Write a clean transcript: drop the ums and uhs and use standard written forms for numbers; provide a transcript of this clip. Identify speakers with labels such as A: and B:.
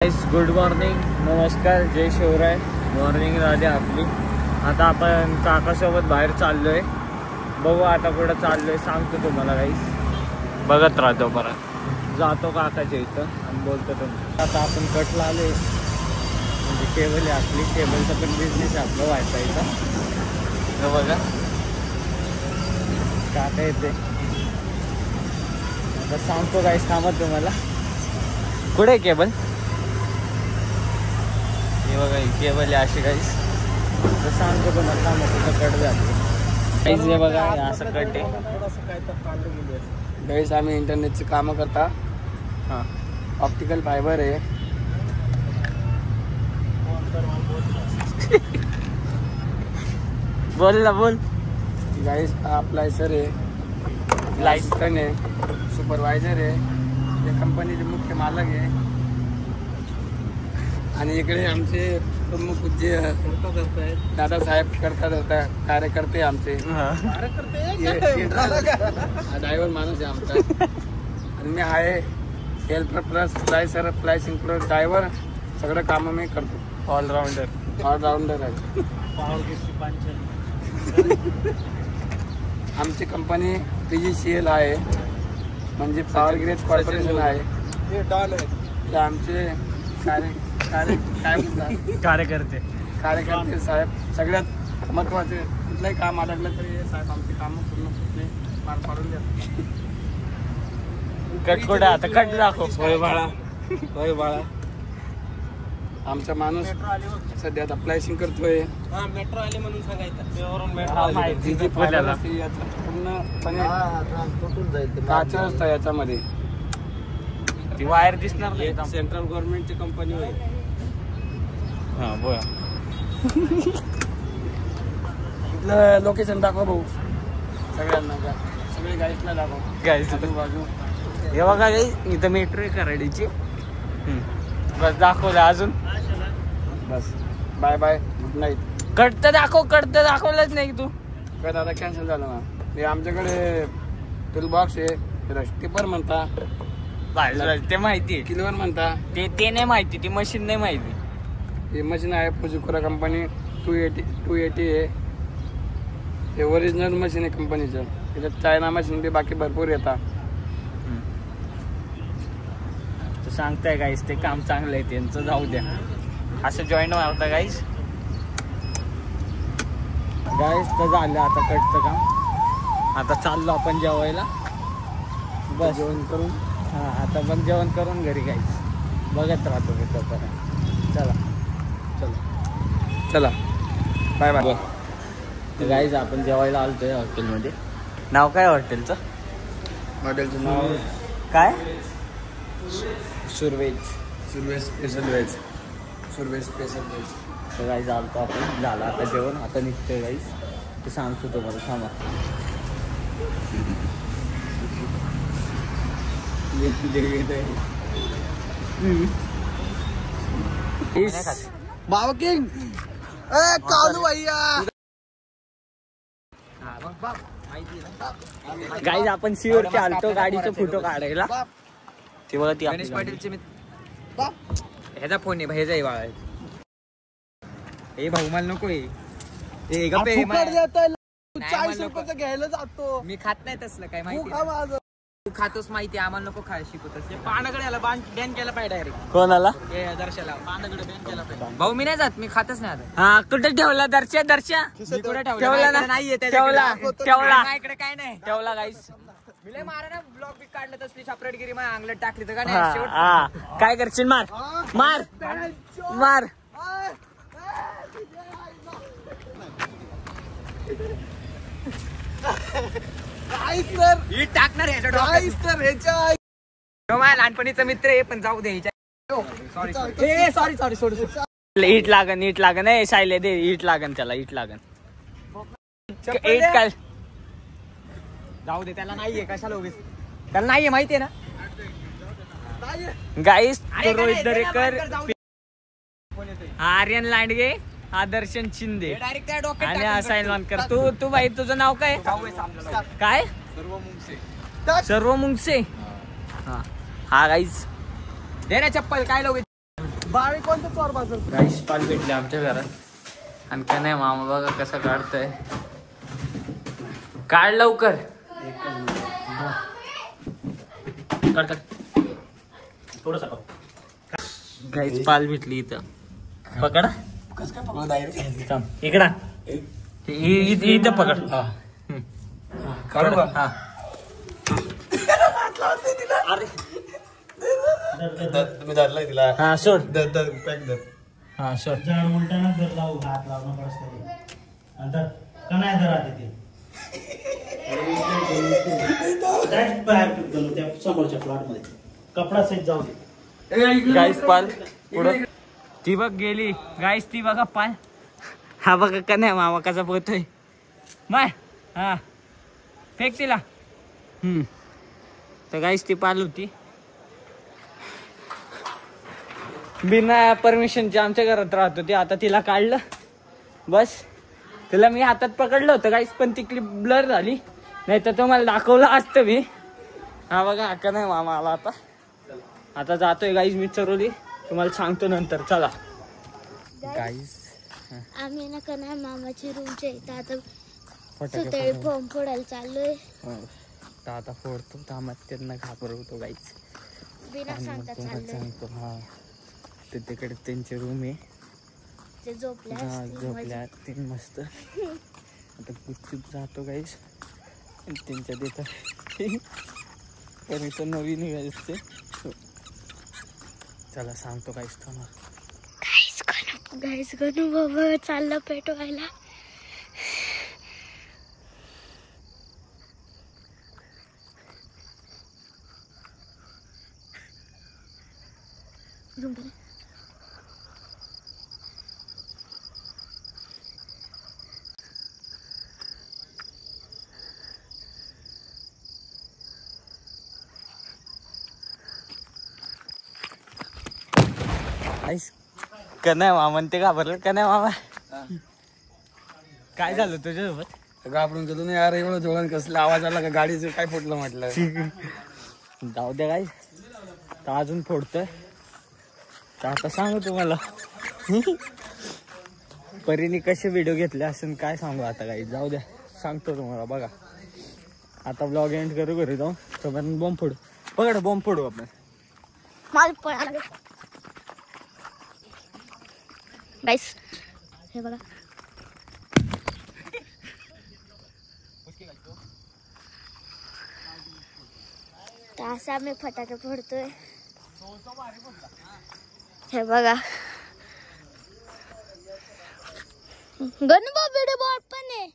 A: Good morning, नमस्कार, जय Shivray. Morning राहते आपली. आता आपण काकासोबत बाहेर चाललोय. बघू आता कुठं चाललोय सांगतो तुम्हाला. काहीच बघत राहतो. परत जातो काकाच्या इथं आणि बोलतो तुमचं. आता आपण कटला आलोय. म्हणजे केबल आहे आपली. केबलचा पण बिझनेस आहे आपला वायफायचा. बघा काका येते. आता सांगतो काहीच थांबा तुम्हाला. कुठे आहे केबल? हे बघा केबल आहे अशी काहीच. तर सांगतो तुम्हाला मोठं कट जाते काहीच. हे बघा असं कट आहे.
B: गाईस आम्ही इंटरनेटची कामं करता.
A: हां
B: ऑप्टिकल फायबर आहे.
A: बोल ना बोल.
B: गाईस अप्लायसर आहे,
A: लाईट
B: आहे, सुपरवायझर आहे, या कंपनीचे मुख्य मालक आहे. आणि इकडे आमचे प्रमुख जे दादासाहेब करतात कार्यकर्ते आमचे. ड्रायव्हर माणूस आहे आमचा. आणि मी आहे हेल्पर प्लस प्लायसर प्लायसिंग प्लस ड्रायव्हर. सगळं कामं मी करतो. ऑलराऊंडर आहे. आमची कंपनी PGCL आहे, म्हणजे पॉवर ग्रेड कॉर्पोरेशन आहे. ते आमचे
A: कार्यकर्ते
B: साहेब सगळ्यात महत्वाचे. कुठलंही काम अडकलं तरी साहेब आमचे कामं पूर्ण पार पाडून देतात.
A: कट कुठे आता कट दाखव. होय बाळा.
B: आमचा माणूस सध्या आता प्लायसिंग करतोय.
C: मेट्रो आले म्हणून सांगायचं.
B: पूर्णपणे काच असतं याच्यामध्ये.
A: ती वायर दिसणार नाही.
C: सेंट्रल गव्हर्नमेंटची कंपनी होय.
A: हा बोला.
B: इथलं लोकेशन दाखव भाऊ सगळ्यांना. सगळे गाईडला दाखव.
A: गाईस
B: बाजू
A: हे बघा इथं मेट्रो आहे कराडीची. बस दाखवलं अजून.
B: बस bye bye good night.
A: Cut तर दाखवलंच नाही तू.
B: काय दादा कॅन्सल झालं ना. ते आमच्याकडे टूल बॉक्स आहे. त्याला टिपर म्हणता.
A: ते माहिती
B: किलोवर म्हणता.
A: ते नाही माहिती. ती मशीन नाही माहिती.
B: ही मशीन आहे फुजिकुरा कंपनी 280 आहे. हे ओरिजिनल मशीन आहे कंपनीचं. त्याच्यात चायना मशीन बी बाकी भरपूर येतात.
A: तर सांगताय गाईस ते काम चांगलं आहे त्यांचं. जाऊ द्या. असं जॉईन होता गाईस. तर झालं आता कटचं काम. आता चाललो आपण जेवायला. बस
B: जेवण करून.
A: हां आता पण जेवण करून घरी गाईस. बघत राहतो मी तोपर्यंत.
B: चला बाय बाय.
A: गाईज आपण जेवायला आलतोय हॉटेलमध्ये. नाव काय हॉटेलचं?
B: हॉटेलचं नाव
A: काय?
B: सुरवेज स्पेशल वेज.
A: तर गाईज आलतो आपण. झालं आता जेवण. आता निघतोय गाईज. ते सांगतो तुम्हाला. थांबा.
B: बाबा किंग कालू भैया.
A: गाईज आपण सीवरती आलतो गाडीचा फोटो काढायला. ते बघा ती
C: गणेश पाटीलचे मित्र. ह्याचा फोन आहे. ह्याचा आहे बाळा. हे भाऊ मला नको आहे.
B: 40 रुपयाचं घ्यायला जातो.
C: मी खात नाही तसलं काय माहिती. तू खातोस माहिती. आम्हाला नको खाय शिकवतोस. पानाकडे याला बॅन केला पाहिजे डायरेक्ट.
A: कोणाला?
C: हे दर्शाला पानाकडे बॅन केला पाहिजे. भाऊ मी नाही जात. मी खातच नाही आता.
A: हा कुठे ठेवला दर्शा?
C: मी कुठे
A: ठेवला ना?
C: नाहीये
A: ठेवला
C: इकडे काय नाही.
A: ठेवला गाईस.
C: मी लय मारा ना. ब्लॉग बी काढलं तसली छापरेटगिरी माझ्या अंगलट टाकली तर का नाही. शेवट
A: हा काय करशील? मार.
C: ही टाकणार ह्याच्या माझ्या लहानपणीचा मित्र आहे. पण जाऊ दे. सॉरी.
A: ईट लागन. नाही सायले दे. ईट लागन त्याला. ईट काय?
C: जाऊ दे. त्याला नाहीये. कशाला उगीच. त्याला नाहीये माहितीये ना
A: गाईस. रोहित दरेकर, आर्यन लांडगे, आदर्शन शिंदे आणि असाइन मानकर. तू बाई तुझं नाव काय? काय? सर्व मुंगसे. हा गाईज
C: दे ना चप्पल. काय लोक
B: बाळी कोणतं चोर बाजूला
A: गाईस पाल भेटले आमच्या घरात आणि काय नाही मामा बघा कसं काढतोय. काढ लवकर. गाईस पाल भेटली इथं. पकडा
B: कसं काय पकडून डायरेक्ट
A: इकडा इथं पकड.
B: काढू का?
A: हा
B: तुम्ही धरलाय तिला.
A: हा सोड.
B: पॅक धर.
A: हा सोड.
D: उलटाना जर लावू हात लावणं पडत नंतर का नाही धरा तिथे बाहेर फिरतो त्या समोरच्या फ्लॅट मध्ये कपडा सहित जाऊ दे.
A: गाईस पाल पुढं ती बघ गेली. गाईस ती बघा पाल. हा बघा का नाही मामा कसा बघतोय माय. हा फेक तिला. तर गाईस ती पाल होती बिना परमिशनची आमच्या घरात राहत होती. आता तिला काढलं बस. तिला मी हातात पकडलं होतं गाईस पण ती क्लिप ब्लर झाली नाही तर तुम्हाला दाखवलं असतं मी. हा बघा हक्का नाही मामा आला आता. आता जातोय गाईस मी चरोली. तुम्हाला सांगतो नंतर. चला गाईस
E: आम्ही ना का नाही मामाची रूमच्या इथं आता सुतळी बॉम्ब फोडायला चाललोय.
A: आता फोडतो थांबत त्यांना घाबरवतो गाईस.
E: बिना सांगता चाललोय.
A: सांगतो. हा ते तिकडे त्यांचे रूम आहे.
E: ते झोपल्या
A: हा
E: असतील
A: झोपल्या ते मस्त. आता गुपचूप जातो गाईस त्यांच्या देतात पण इथं नवीन गाईस ते. चला सांगतो गाईस तुम्हाला.
E: गाईस गणू बाबा चाललं पेटवायला.
A: का नाही मामा ते घाबरलं का नाही मामा. काय झालं तुझ्यासोबत.
B: घाबरून गेलो नाही यार. एवढं जोडून कसला आवाज आला का गाडीचं काय फुटलं म्हटलं.
A: जाऊ द्या गाईस. तर अजून फोडतोय तर आता सांगू तुम्हाला परीने कसे व्हिडिओ घेतले असेल काय सांगू आता गाईस. जाऊ द्या सांगतो तुम्हाला. बघा आता ब्लॉग एंड करू घरी जाऊ. तोपर्यंत बॉम्ब फोडू. पकड बॉम्ब फोडू आपण.
E: माल पळाला गाईस. हे बघा तर असं आम्ही फटाके फोडतोय. हे बघा गणू बाबा व्हिडिओ बॉट पण आहे.